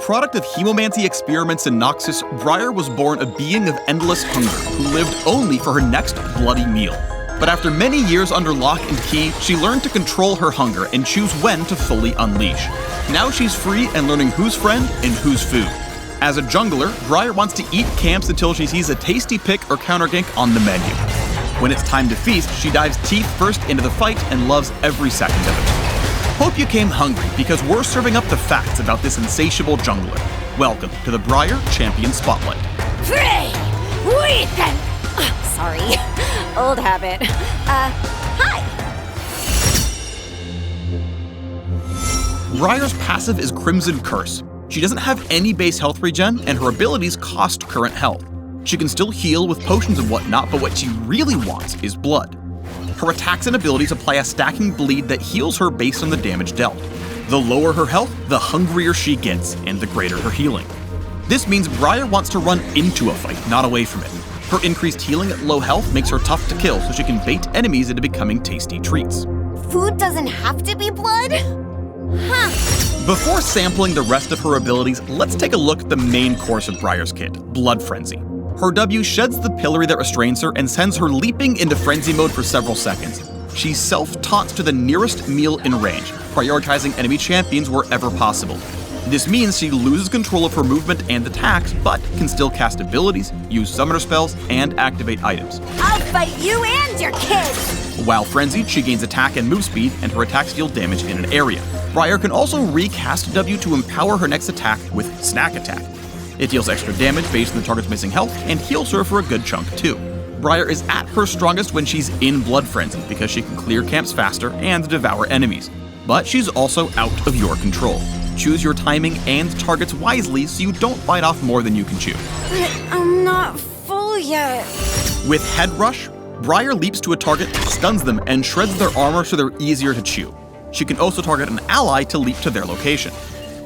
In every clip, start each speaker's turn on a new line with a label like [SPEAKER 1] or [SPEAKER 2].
[SPEAKER 1] product of hemomancy experiments in Noxus, Briar was born a being of endless hunger who lived only for her next bloody meal. But after many years under lock and key, she learned to control her hunger and choose when to fully unleash. Now she's free and learning who's friend and who's food. As a jungler, Briar wants to eat camps until she sees a tasty pick or counter gank on the menu. When it's time to feast, she dives teeth first into the fight and loves every second of it. Hope you came hungry, because we're serving up the facts about this insatiable jungler. Welcome to the Briar Champion Spotlight.
[SPEAKER 2] Pray! Wait then! Sorry. Old habit. Hi!
[SPEAKER 1] Briar's passive is Crimson Curse. She doesn't have any base health regen, and her abilities cost current health. She can still heal with potions and whatnot, but what she really wants is blood. Her attacks and abilities apply a stacking bleed that heals her based on the damage dealt. The lower her health, the hungrier she gets, and the greater her healing. This means Briar wants to run into a fight, not away from it. Her increased healing at low health makes her tough to kill, so she can bait enemies into becoming tasty treats.
[SPEAKER 2] Food doesn't have to be blood? Huh.
[SPEAKER 1] Before sampling the rest of her abilities, let's take a look at the main course of Briar's kit, Blood Frenzy. Her W sheds the pillory that restrains her and sends her leaping into frenzy mode for several seconds. She self-taunts to the nearest meal in range, prioritizing enemy champions wherever possible. This means she loses control of her movement and attacks, but can still cast abilities, use summoner spells, and activate items.
[SPEAKER 2] I'll fight you and your kids!
[SPEAKER 1] While frenzied, she gains attack and move speed, and her attacks deal damage in an area. Briar can also recast W to empower her next attack with Snack Attack. It deals extra damage based on the target's missing health, and heals her for a good chunk too. Briar is at her strongest when she's in Blood Frenzy, because she can clear camps faster and devour enemies. But she's also out of your control. Choose your timing and targets wisely so you don't bite off more than you can chew.
[SPEAKER 2] But I'm not full yet.
[SPEAKER 1] With Headrush, Briar leaps to a target, stuns them, and shreds their armor so they're easier to chew. She can also target an ally to leap to their location.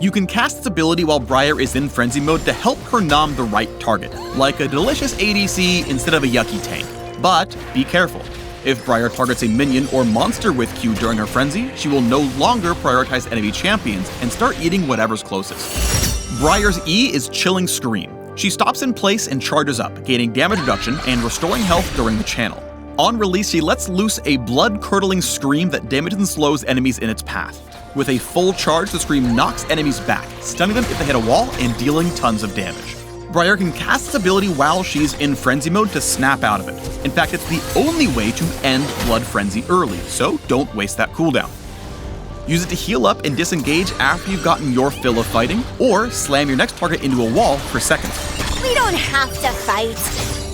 [SPEAKER 1] You can cast its ability while Briar is in frenzy mode to help her nom the right target, like a delicious ADC instead of a yucky tank. But be careful. If Briar targets a minion or monster with Q during her frenzy, she will no longer prioritize enemy champions and start eating whatever's closest. Briar's E is Chilling Scream. She stops in place and charges up, gaining damage reduction and restoring health during the channel. On release, she lets loose a blood-curdling scream that damages and slows enemies in its path. With a full charge, the scream knocks enemies back, stunning them if they hit a wall and dealing tons of damage. Briar can cast its ability while she's in frenzy mode to snap out of it. In fact, it's the only way to end Blood Frenzy early, so don't waste that cooldown. Use it to heal up and disengage after you've gotten your fill of fighting, or slam your next target into a wall for seconds.
[SPEAKER 2] We don't have to fight.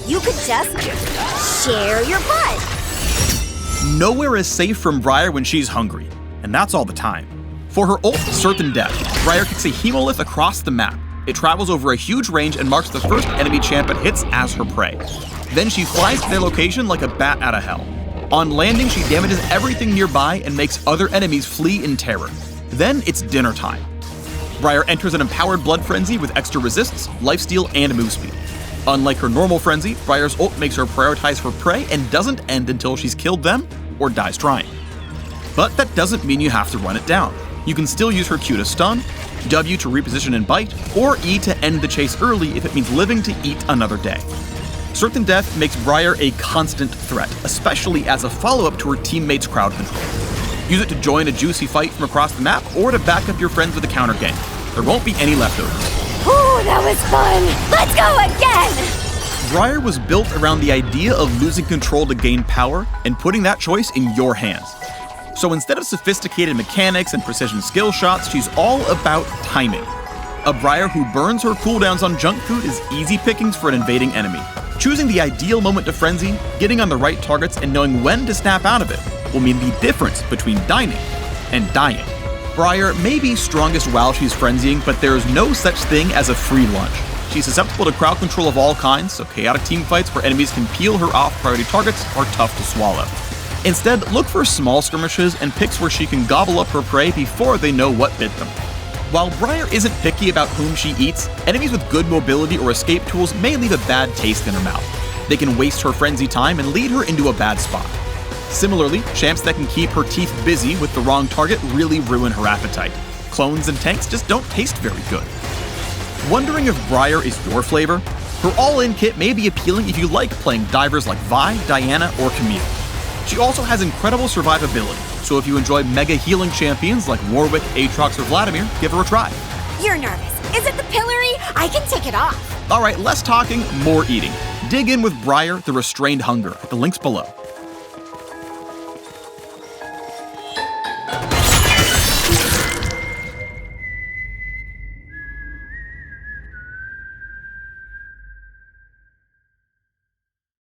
[SPEAKER 2] You could just share your butt.
[SPEAKER 1] Nowhere is safe from Briar when she's hungry, and that's all the time. For her ult, Certain Death, Briar kicks a hemolith across the map. It travels over a huge range and marks the first enemy champ it hits as her prey. Then she flies to their location like a bat out of hell. On landing, she damages everything nearby and makes other enemies flee in terror. Then it's dinner time. Briar enters an empowered Blood Frenzy with extra resists, lifesteal, and move speed. Unlike her normal frenzy, Briar's ult makes her prioritize her prey and doesn't end until she's killed them or dies trying. But that doesn't mean you have to run it down. You can still use her Q to stun, W to reposition and bite, or E to end the chase early if it means living to eat another day. Certain Death makes Briar a constant threat, especially as a follow-up to her teammates' crowd control. Use it to join a juicy fight from across the map, or to back up your friends with a counter gank. There won't be any leftovers.
[SPEAKER 2] Ooh, that was fun! Let's go again!
[SPEAKER 1] Briar was built around the idea of losing control to gain power, and putting that choice in your hands. So instead of sophisticated mechanics and precision skill shots, she's all about timing. A Briar who burns her cooldowns on junk food is easy pickings for an invading enemy. Choosing the ideal moment to frenzy, getting on the right targets, and knowing when to snap out of it will mean the difference between dining and dying. Briar may be strongest while she's frenzying, but there is no such thing as a free lunch. She's susceptible to crowd control of all kinds, so chaotic teamfights where enemies can peel her off priority targets are tough to swallow. Instead, look for small skirmishes and picks where she can gobble up her prey before they know what bit them. While Briar isn't picky about whom she eats, enemies with good mobility or escape tools may leave a bad taste in her mouth. They can waste her frenzy time and lead her into a bad spot. Similarly, champs that can keep her teeth busy with the wrong target really ruin her appetite. Clones and tanks just don't taste very good. Wondering if Briar is your flavor? Her all-in kit may be appealing if you like playing divers like Vi, Diana, or Camille. She also has incredible survivability, so if you enjoy mega healing champions like Warwick, Aatrox, or Vladimir, give her a try.
[SPEAKER 2] You're nervous. Is it the pillory? I can take it off.
[SPEAKER 1] Alright, less talking, more eating. Dig in with Briar, the Restrained Hunger, at the links below.